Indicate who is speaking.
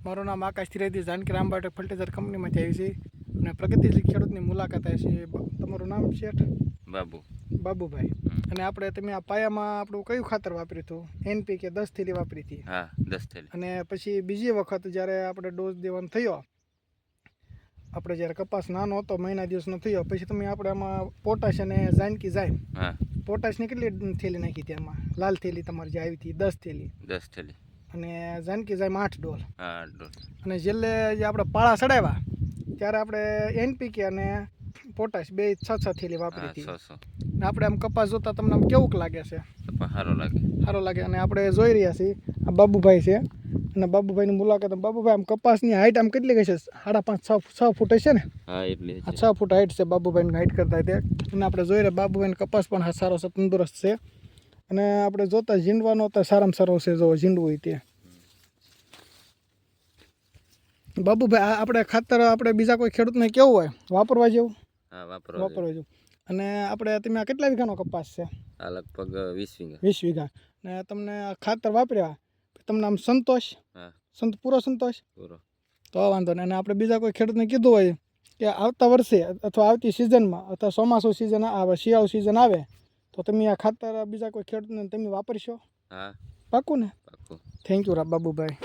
Speaker 1: મારું નામ આકાશ ત્રિવેદી, જાનકી રામબાટક ફર્ટિલાઇઝર કંપનીમાંથી આવી છે અને પ્રગતિશીલ ખેડૂતની મુલાકાત આવી છે. તમારું નામ શેઠ? બાબુભાઈ. અને આપણે તમે આ પાયામાં આપણું કયું ખાતર વાપર્યું હતું? NPK 10 થેલી વાપરી હતી.
Speaker 2: હા, 10 થેલી.
Speaker 1: અને પછી બીજી વખત જ્યારે આપણે ડોઝ દેવાનો થયો, આપણે જ્યારે કપાસ નાનો હતો, મહિના દિવસનો થયો, પછી તમે આપણે આમાં પોટાશ અને જાનકી જાય,
Speaker 2: હા,
Speaker 1: પોટાશની કેટલી થેલી નાખી હતી આમાં? લાલ થેલી તમારી જે આવી હતી 10 થેલી.
Speaker 2: 10 થેલી.
Speaker 1: અને જાનકી જાય 8 ડોલ.
Speaker 2: હા, 8 ડોલ.
Speaker 1: અને છેલ્લે જે આપણે પાળા ચડાવ્યા ત્યારે આપણે NPK અને પોટાશ બે 6 થેલી વાપરી હતી.
Speaker 2: 600.
Speaker 1: ને આપણે આમ કપાસ જોતા તમને આમ કેવું લાગે છે?
Speaker 2: સારો લાગે.
Speaker 1: સારો લાગે. અને આપણે જોઈ રહ્યા છીએ આ બાબુભાઈ છે, અને બાબુભાઈની મુલાકાત. બાબુભાઈ આમ કપાસની હાઈટ આમ કેટલી કઈ છે? 5.5 6 ફૂટ હશે ને?
Speaker 2: હા, એટલી
Speaker 1: આ 6 ફૂટ હાઈટ છે બાબુભાઈની હાઈટ કરતા તે. અને આપણે જોઈ રહ્યા બાબુભાઈનો કપાસ પણ સારો છે, તંદુરસ્ત છે. અને આપણે જોતા ઝીંડવાનો તો સારામાં સારો છે, જો ઝીંડવું હોય તે. બાબુભાઈ આપણે ખાતર આપણે બીજા કોઈ ખેડૂતને કેવું હોય વાપરવા જેવું?
Speaker 2: હા,
Speaker 1: વાપરવા જેવું. અને આપણે તમે આ કેટલા વીઘાનો કપાસ છે?
Speaker 2: આ લગભગ 20 વીઘા.
Speaker 1: 20 વીઘા. ને તમને આ ખાતર વાપર્યા તમને આમ સંતોષ?
Speaker 2: હા,
Speaker 1: પૂરો સંતોષ?
Speaker 2: પૂરો.
Speaker 1: તો વાંધો નહીં. અને આપણે બીજા કોઈ ખેડૂતને કીધું હોય કે આવતા વર્ષે અથવા આવતી સિઝનમાં અથવા ચોમાસું સિઝન આવે, શિયાળુ સિઝન આવે, તો તમે આ ખાતર બીજા કોઈ ખેડૂતને તમે વાપરશો?
Speaker 2: હા,
Speaker 1: પાક્કું ને?
Speaker 2: પાક્કું.
Speaker 1: Thank you Babubhai.